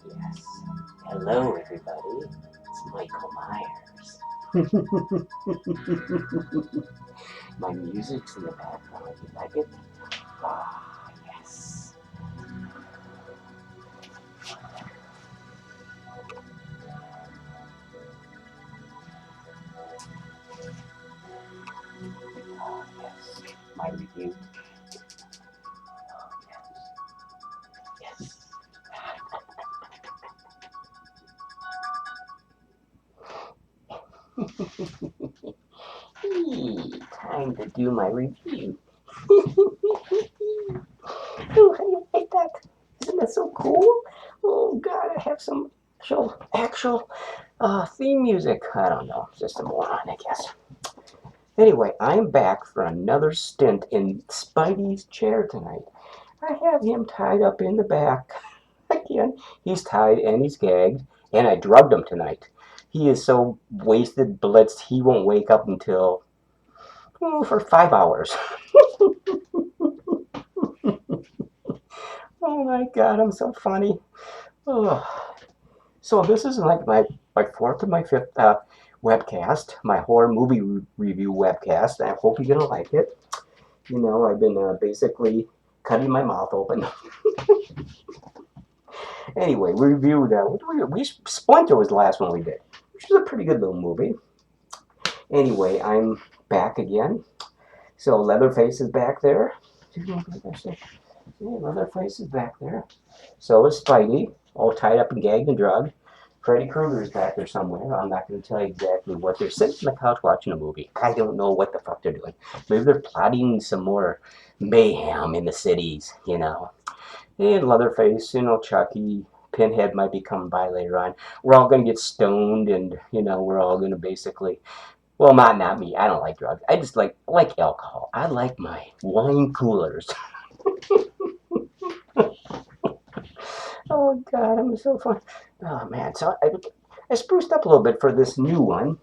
Yes. Hello, everybody. It's Michael Myers. My music's in the background. You like it? Ah, yes. Oh, yes. My review. Oh, yes. Yes. Time to do my review. Oh, how do you like that? Isn't that so cool? Oh God, I have some actual theme music. I don't know, just a moron, I guess. Anyway, I'm back for another stint in Spidey's chair tonight. I have him tied up in the back. Again, he's tied and he's gagged, and I drugged him tonight. He is so wasted, blitzed, he won't wake up until for 5 hours. Oh my God, I'm so funny. Oh. So this is like my fourth or my fifth webcast, my horror movie review webcast. I hope you're gonna like it. You know, I've been basically cutting my mouth open. Anyway, we reviewed, Splinter was the last one we did, which was a pretty good little movie. Anyway, I'm back again. So Leatherface is back there. Yeah, Leatherface is back there. So is Spidey, all tied up and gagged and drugged. Freddy Krueger is back there somewhere. I'm not going to tell you exactly what they're sitting on the couch watching a movie. I don't know what the fuck they're doing. Maybe they're plotting some more mayhem in the cities, you know. And Leatherface, you know, Chucky, Pinhead might be coming by later on. We're all going to get stoned, and you know, we're all going to basically. Well, not me. I don't like drugs. I just like alcohol. I like my wine coolers. Oh God, I'm so fun. Oh man, so I spruced up a little bit for this new one.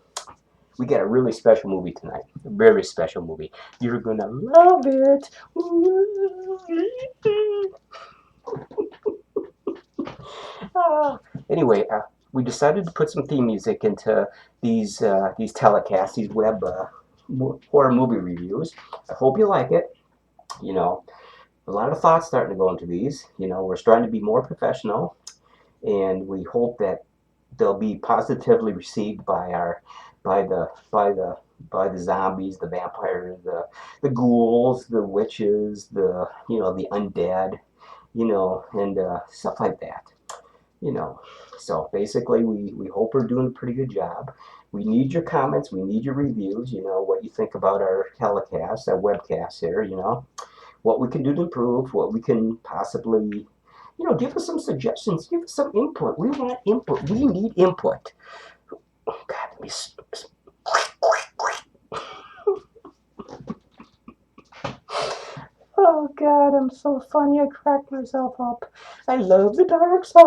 We got a really special movie tonight. A very special movie. You're gonna love it. Uh, anyway, we decided to put some theme music into these telecasts, these web horror movie reviews. I hope you like it. You know, a lot of thoughts starting to go into these. You know, we're starting to be more professional, and we hope that they'll be positively received by our by the zombies, the vampires, the ghouls, the witches, the undead, and stuff like that. You know, so basically, we hope we're doing a pretty good job. We need your comments. We need your reviews. You know what you think about our telecast, our webcast here. You know what we can do to improve, what we can possibly give us some suggestions, give us some input. We want input. We need input. Oh, God, let me. Oh, God, I'm so funny. I cracked myself up. I love the dark side.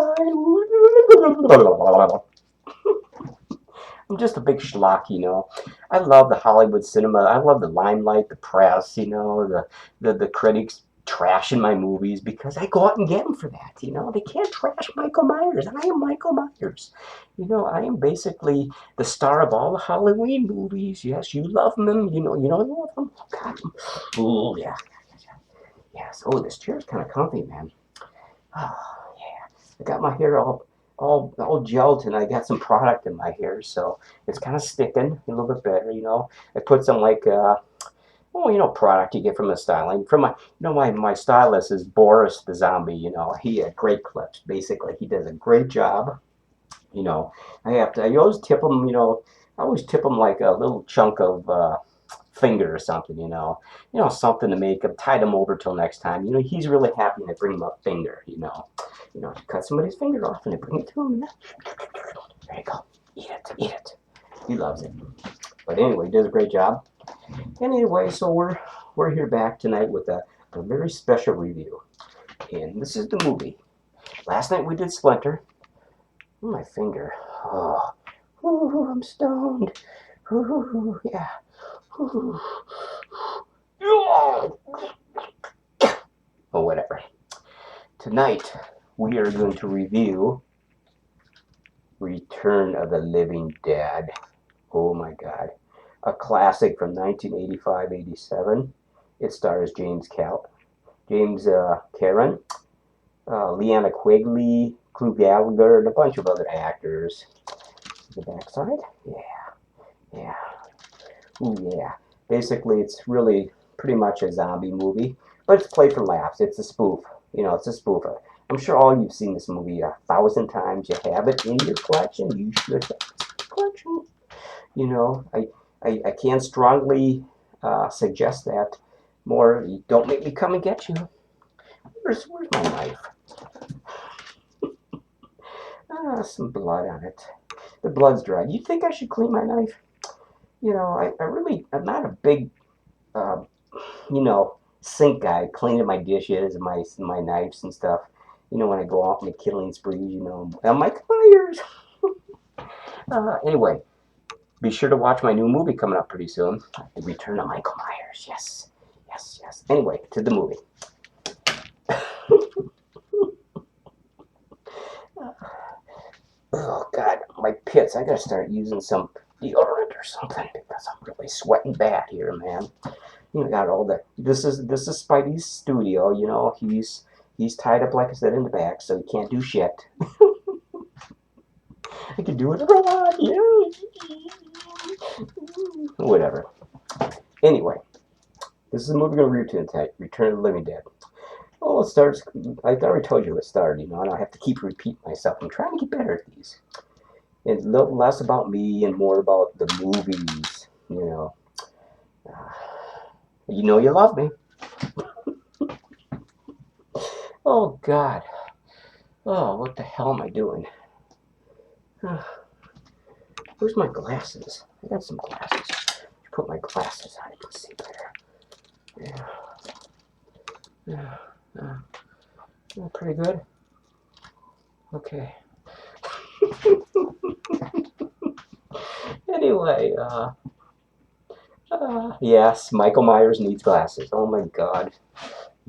I'm just a big schlock, you know. I love the Hollywood cinema. I love the limelight, the press, the critics trashing my movies because I go out and get them for that. You know, they can't trash Michael Myers. I am Michael Myers. You know, I am basically the star of all the Halloween movies. Yes, you love them. You love them. Oh, God. Oh, yeah. Yes. Oh, this chair's kind of comfy, man. Oh, yeah. I got my hair all gelled, and I got some product in my hair, so it's kind of sticking a little bit better, you know. I put some product you get from the styling. From my stylist is Boris the Zombie. You know, he had great clips. Basically, he does a great job. You know, I always tip him. I always tip him like a little chunk of finger or something. Something to make him tide him over till next time. You know, he's really happy when I bring him a finger. To cut somebody's finger off and I bring it to him. There you go. Eat it. Eat it. He loves it. But anyway, he does a great job. Anyway, so we're here back tonight with a very special review. And this is the movie. Last night we did Splinter. Oh, my finger. Oh, ooh, I'm stoned. Ooh, yeah. Ooh. Oh, whatever. Tonight we are going to review Return of the Living Dead. Oh my God. A classic from 1985-87. It stars James Karen, Leanna Quigley, Gulager, and a bunch of other actors. The backside? Yeah. Ooh, yeah. Basically, it's really pretty much a zombie movie, but it's played for laughs. It's a spoof. It's a spoof. I'm sure all you've seen this movie 1,000 times. You have it in your collection. You should have this collection. I can strongly suggest that more. Don't make me come and get you. Where's my knife? Some blood on it. The blood's dry. You think I should clean my knife? I'm not a big, uh, sink guy, cleaning my dishes and my knives and stuff. When I go out on the killing sprees, I'm Mike Myers. Anyway, be sure to watch my new movie coming up pretty soon, The Return of Michael Myers. Yes. Anyway, to the movie. Oh God, my pits! I gotta start using some deodorant or something because I'm really sweating bad here, man. Got all the. This is Spidey's studio. He's tied up, like I said, in the back, so he can't do shit. I can do whatever I want. Yeah. Whatever. Anyway, this is a movie we're going to review tonight, Return of the Living Dead. Oh, it starts. I already told you it started. I don't have to keep repeating myself. I'm trying to get better at these. It's a little less about me and more about the movies. You love me. Oh God. Oh, what the hell am I doing? Where's my glasses? I got some glasses. Put my glasses on. I can see better. Yeah. Pretty good. Okay. Anyway, yes, Michael Myers needs glasses. Oh my God.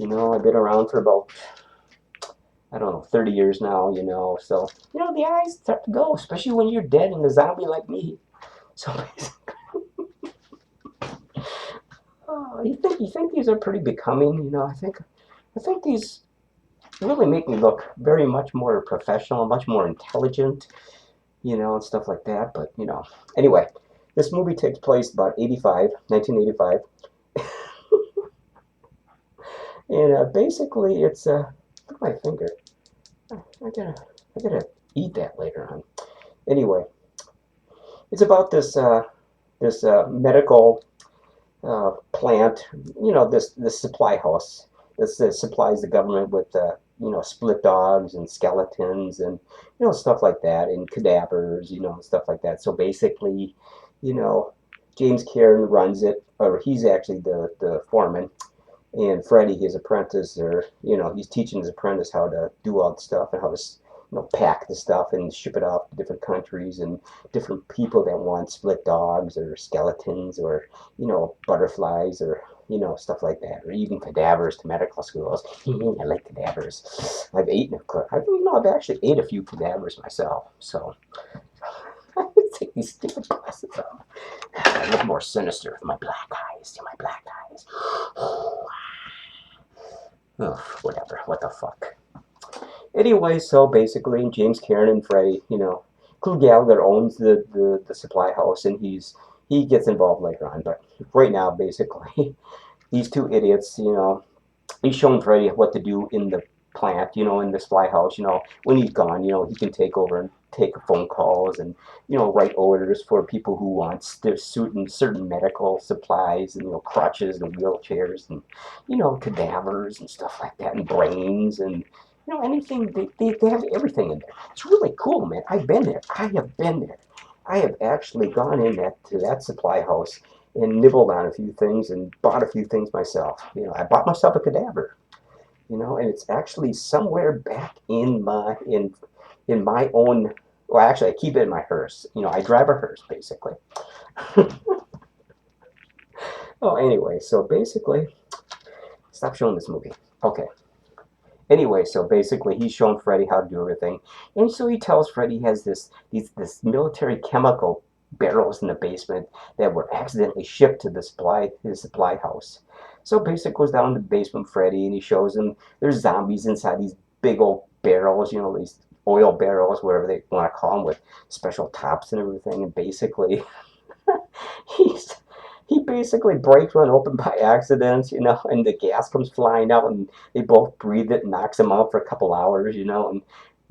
I've been around for about, I don't know, 30 years now, so, the eyes start to go, especially when you're dead and a zombie like me. So basically, you think these are pretty becoming, I think these really make me look very much more professional, much more intelligent, and stuff like that, but, anyway, this movie takes place about 1985. And basically, it's look at my finger. I gotta eat that later on. Anyway, it's about this medical plant. This supply house. This supplies the government with split dogs and skeletons and stuff like that, and cadavers, stuff like that. So basically, James Karen runs it, or he's actually the foreman. And Freddie, his apprentice, he's teaching his apprentice how to do all the stuff and how to, pack the stuff and ship it off to different countries and different people that want split dogs or skeletons or, butterflies or, stuff like that, or even cadavers to medical schools. I like cadavers. I've actually ate a few cadavers myself. So I would take these stupid glasses off. I look more sinister with my black eyes. See my black eyes. Ugh, whatever. What the fuck. Anyway, so basically, James Karen and Freddie, Gallagher owns the supply house, and he gets involved later on. But right now, basically, these two idiots, he's showing Freddie what to do in the plant, in the supply house. When he's gone, he can take over and take phone calls and write orders for people who want certain medical supplies and crutches and wheelchairs and cadavers and stuff like that and brains and anything. They have everything in there. It's really cool, man. I've been there. I have been there. I have actually gone to that supply house and nibbled on a few things and bought a few things myself. I bought myself a cadaver. you know, and it's actually somewhere back in my own. Well, actually, I keep it in my hearse. You know, I drive a hearse basically. Oh, anyway, so basically, stop showing this movie. Okay. Anyway, so basically, he's showing Freddy how to do everything, and so he tells Freddy he has this military chemical barrels in the basement that were accidentally shipped to his supply house. So basically, goes down to the basement, Freddy, and he shows him there's zombies inside these big old barrels, you know, these oil barrels, whatever they want to call them, with special tops and everything, and basically he's he basically breaks one open by accident, you know, and the gas comes flying out, and they both breathe it and knocks them out for a couple hours, you know, and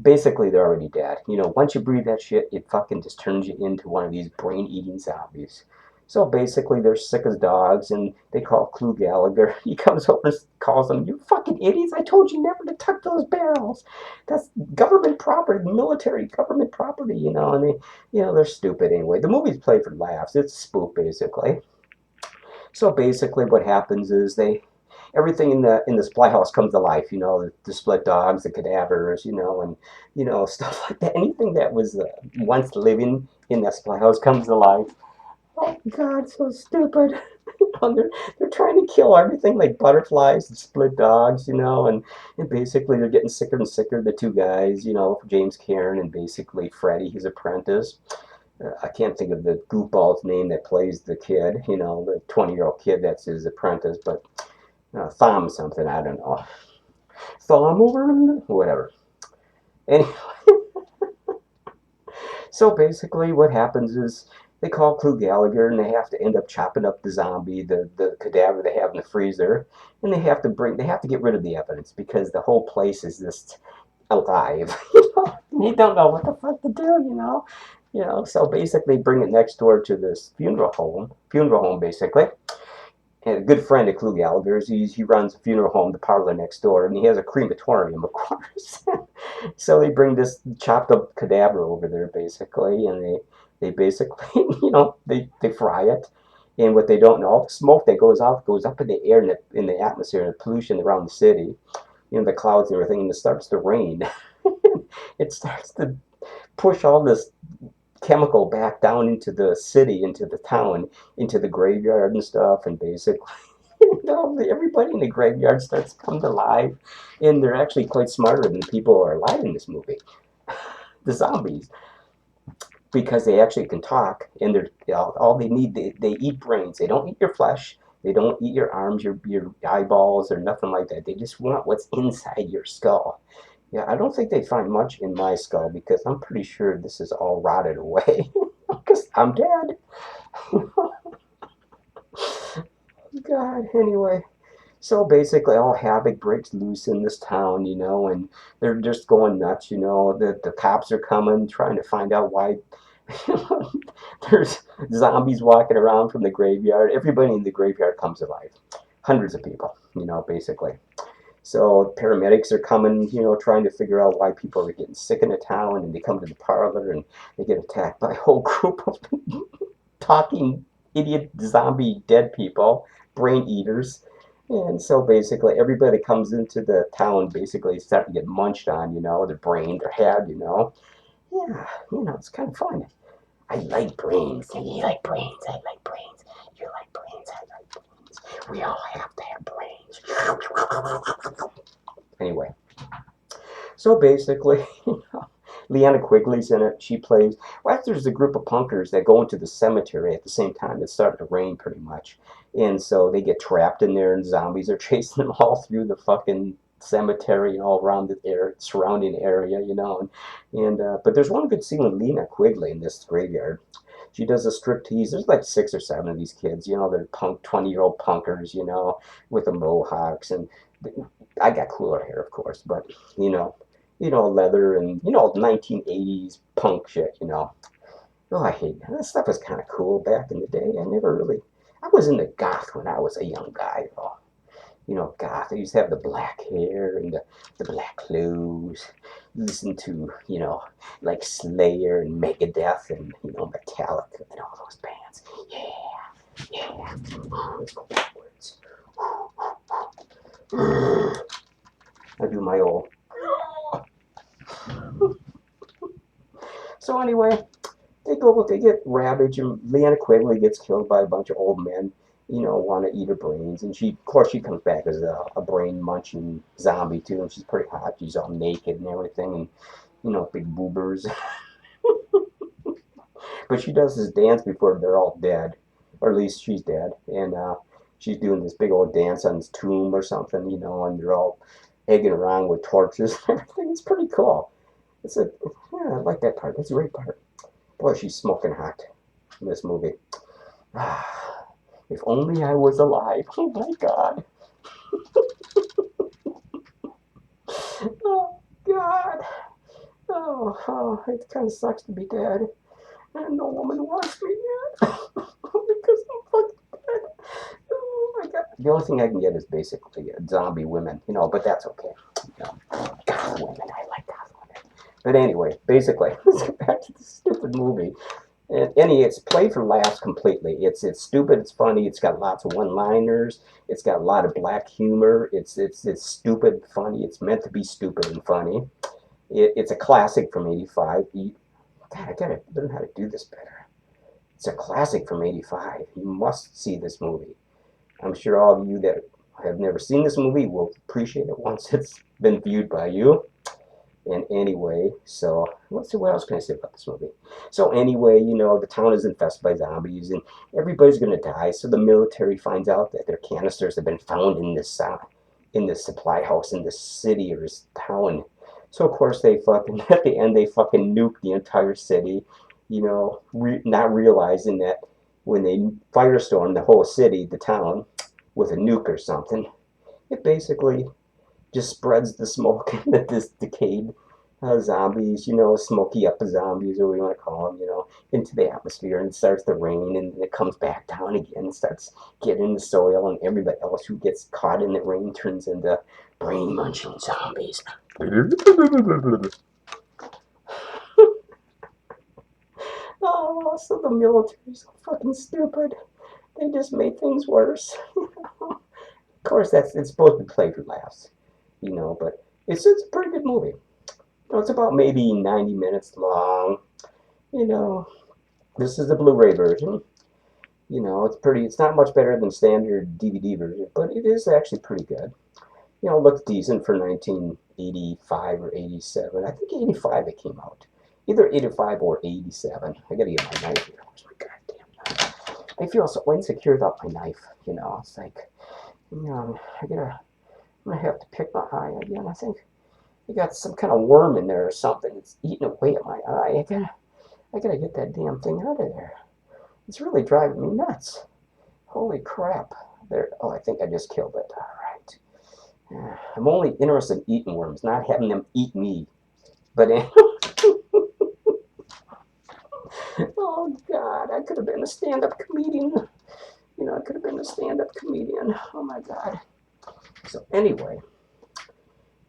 basically they're already dead. You know, once you breathe that shit, it fucking just turns you into one of these brain-eating zombies. So basically, they're sick as dogs, and they call Clue Gallagher. He comes over and calls them, "You fucking idiots! I told you never to touch those barrels. That's government property, military government property." You know, and they're stupid anyway. The movie's played for laughs. It's a spoof, basically. So basically, what happens is everything in the supply house comes to life. You know, the split dogs, the cadavers, you know, and stuff like that. Anything that was once living in that supply house comes to life. Oh God, so stupid. They're trying to kill everything like butterflies and split dogs, you know, and basically they're getting sicker and sicker. The two guys, you know, James Cairn and basically Freddy, his apprentice. I can't think of the goofball's name that plays the kid, you know, the 20-year-old kid that's his apprentice, but Thom something, I don't know. Thom over, whatever. Anyway, so basically what happens is they call Clue Gallagher and they have to end up chopping up the zombie, the cadaver they have in the freezer, and they have to get rid of the evidence because the whole place is just alive. You don't know what the fuck to do, you know. So basically bring it next door to this funeral home basically. And a good friend of Clue Gallagher's, he runs a funeral home, the parlor next door, and he has a crematorium, of course. So they bring this chopped up cadaver over there, basically, and they basically, they fry it. And what they don't know, all the smoke that goes out goes up in the air, in the atmosphere, and the pollution around the city, the clouds and everything, and it starts to rain. It starts to push all this chemical back down into the city, into the town, into the graveyard and stuff, and basically everybody in the graveyard starts to come to life, and they're actually quite smarter than the people who are alive in this movie, the zombies, because they actually can talk, and all they need, they eat brains. They don't eat your flesh. They don't eat your arms, your eyeballs, or nothing like that. They just want what's inside your skull. Yeah, I don't think they find much in my skull because I'm pretty sure this is all rotted away because I'm dead. God, anyway. So basically, all havoc breaks loose in this town, and they're just going nuts, The cops are coming, trying to find out why there's zombies walking around from the graveyard. Everybody in the graveyard comes to life. Hundreds of people, basically. So paramedics are coming, trying to figure out why people are getting sick in the town, and they come to the parlor and they get attacked by a whole group of talking idiot zombie dead people, brain eaters. And so basically everybody comes into the town basically starting to get munched on, their brain, their head. Yeah, it's kind of fun. I like brains. You like brains. I like brains. You like brains. I like brains. We all have to have brains. Anyway, so basically, Leanna Quigley's in it. She plays. Well, there's a group of punkers that go into the cemetery at the same time. It's starting to rain pretty much. And so they get trapped in there, and zombies are chasing them all through the fucking cemetery and all around the surrounding area. But there's one good scene with Lena Quigley in this graveyard. She does a striptease. There's like 6 or 7 of these kids, they're 20-year-old punkers, with the mohawks, and I got cooler hair, of course, but leather and 1980s punk shit. Oh, I hate that. That stuff was kind of cool back in the day. I was into goth when I was a young guy, though. Goth. I used to have the black hair and the black clothes. Listen to, like Slayer and Megadeth and, Metallica and all those bands. Yeah, yeah. Let's go backwards. I do my old. So anyway, they get ravaged, and Leanna Quigley gets killed by a bunch of old men, want to eat her brains. And of course, she comes back as a brain munching zombie too, and she's pretty hot. She's all naked and everything, and big boobers. But she does this dance before they're all dead, or at least she's dead, and she's doing this big old dance on his tomb or something, and they're all egging around with torches and everything. It's pretty cool. Yeah, I like that part. That's a great part. Boy, she's smoking hot in this movie. If only I was alive. Oh my God. Oh God. Oh, it kind of sucks to be dead. And no woman wants me yet. Because I'm fucking dead. Oh my God. The only thing I can get is basically zombie women, but that's okay. Goth women. I like goth women. But anyway, basically, let's get back to this stupid movie. And it's played for laughs completely. It's stupid. It's funny. It's got lots of one-liners. It's got a lot of black humor. It's stupid, funny. It's meant to be stupid and funny. It's a classic from '85. God, I gotta learn how to do this better. It's a classic from '85. You must see this movie. I'm sure all of you that have never seen this movie will appreciate it once it's been viewed by you. And anyway, so let's see, what else can I say about this movie? So anyway, the town is infested by zombies and everybody's going to die. So the military finds out that their canisters have been found in this supply house in this city or this town. So of course they fucking, at the end, they fucking nuke the entire city, not realizing that when they firestorm the whole city, the town, with a nuke or something, it basically just spreads the smoke that this decayed zombies, smoky up zombies, or what you want to call them, into the atmosphere, and it starts to rain, and then it comes back down again, and starts getting in the soil, and everybody else who gets caught in the rain turns into brain munching zombies. Oh, so the military's so fucking stupid. They just made things worse. Of course, it's supposed to be played for laughs. But it's a pretty good movie. It's about maybe 90 minutes long. This is the Blu-ray version. It's not much better than standard DVD version, but it is actually pretty good. It looks decent for 1985 or 87. I think 85 it came out. Either 85 or 87. I gotta get my knife here. Where's my goddamn knife? I feel so insecure about my knife. It's like, I'm gonna have to pick my eye again. I think I got some kind of worm in there or something. It's eating away at my eye. I gotta get that damn thing out of there. It's really driving me nuts. Holy crap! There. Oh, I think I just killed it. All right. I'm only interested in eating worms, not having them eat me. But oh God, I could have been a stand-up comedian. I could have been a stand-up comedian. Oh my God. So anyway,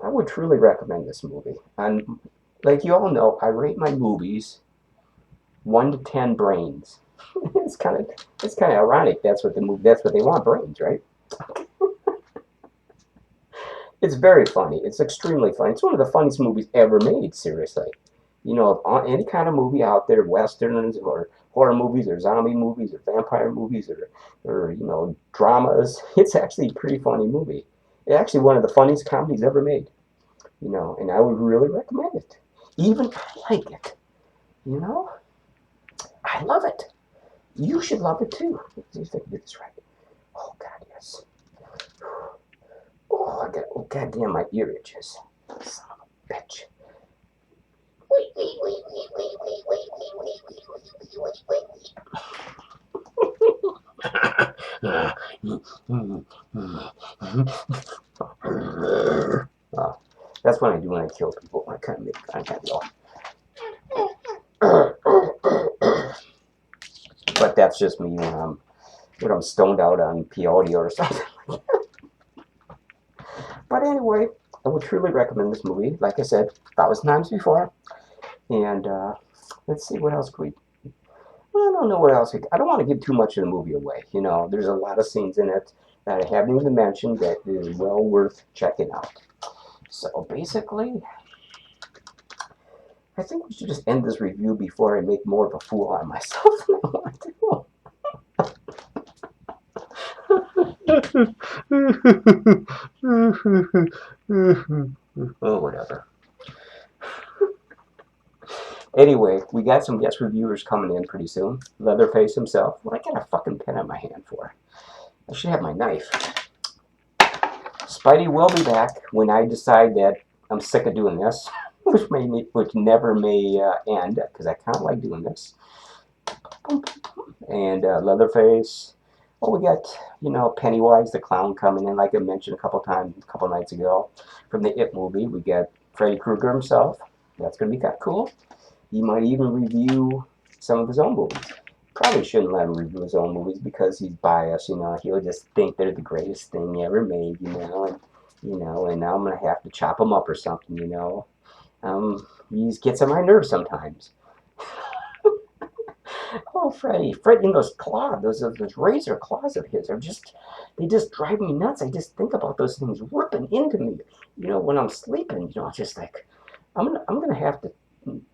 I would truly recommend this movie. And like you all know, I rate my movies 1 to 10 brains. it's kind of ironic. That's what they want, brains, right? It's very funny. It's extremely funny. It's one of the funniest movies ever made. Seriously, any kind of movie out there, westerns or horror movies or zombie movies or vampire movies or dramas. It's actually a pretty funny movie. It's actually one of the funniest comedies ever made. And I would really recommend it. Even I like it. I love it. You should love it too. Let's see if I can get this right. Oh God, yes. Oh goddamn, my ear itches. Son of a bitch. That's what I do when I kill people. I kind of go. But that's just me when I'm stoned out on peyote or something. But anyway, I would truly recommend this movie. Like I said 1,000 times before. And let's see, what else could we... I don't know what else. I don't want to give too much of the movie away. There's a lot of scenes in it that I haven't even mentioned that is well worth checking out. So basically, I think we should just end this review before I make more of a fool out of myself than I want to. Oh, whatever. Anyway, we got some guest reviewers coming in pretty soon. Leatherface himself. What I got a fucking pen in my hand for? I should have my knife. Spidey will be back when I decide that I'm sick of doing this, which never may end, because I kind of like doing this. And Leatherface. Oh, we got, Pennywise the clown coming in, like I mentioned a couple nights ago, from the It movie. We got Freddy Krueger himself. That's going to be kind of cool. He might even review some of his own movies. Probably shouldn't let him review his own movies because he's biased, He'll just think they're the greatest thing ever made, and now I'm going to have to chop him up or something, He gets on my nerves sometimes. Oh, Freddy, those claws, those razor claws of his they just drive me nuts. I just think about those things ripping into me, when I'm sleeping, it's just like, I'm gonna have to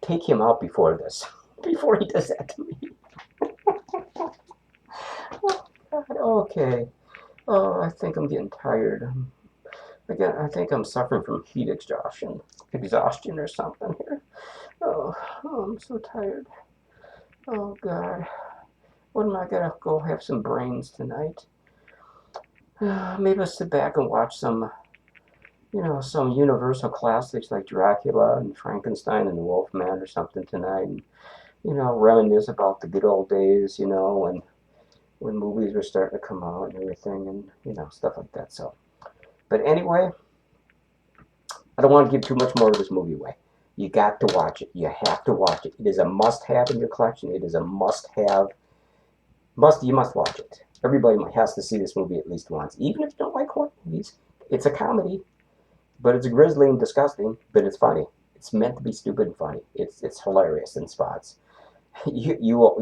take him out before he does that to me. Oh, God, okay. Oh, I think I'm getting tired. Again, I think I'm suffering from heat exhaustion or something here. Oh, I'm so tired. Oh, God. What am I gonna go have some brains tonight? Maybe I'll sit back and watch some Universal classics like Dracula and Frankenstein and the Wolfman or something tonight, and reminisce about the good old days, when movies were starting to come out and everything, and stuff like that. So, but anyway, I don't want to give too much more of this movie away. You got to watch it. You have to watch it. It is a must-have in your collection. It is a must-have. You must watch it. Everybody has to see this movie at least once, even if you don't like horror movies. It's a comedy, but it's grisly and disgusting, but it's funny. It's meant to be stupid and funny. It's hilarious in spots. You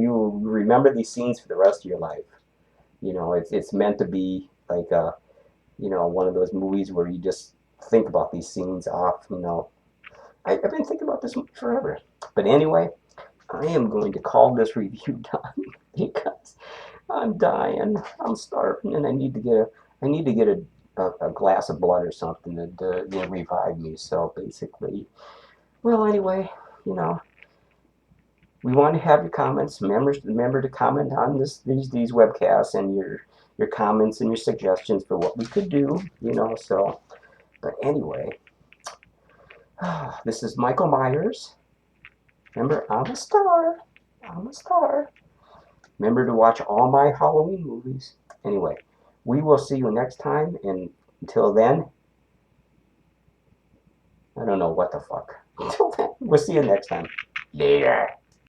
remember these scenes for the rest of your life. It's meant to be like one of those movies where you just think about these scenes off. I've been thinking about this movie forever. But anyway, I am going to call this review done because I'm dying. I'm starving, and I need to get a glass of blood or something to revive me. So basically, well, anyway, we want to have your comments. Remember to comment on these webcasts and your comments and your suggestions for what we could do. So. But anyway, this is Michael Myers. Remember, I'm a star. I'm a star. Remember to watch all my Halloween movies. Anyway, we will see you next time, and until then, I don't know what the fuck. Until then, we'll see you next time. Later.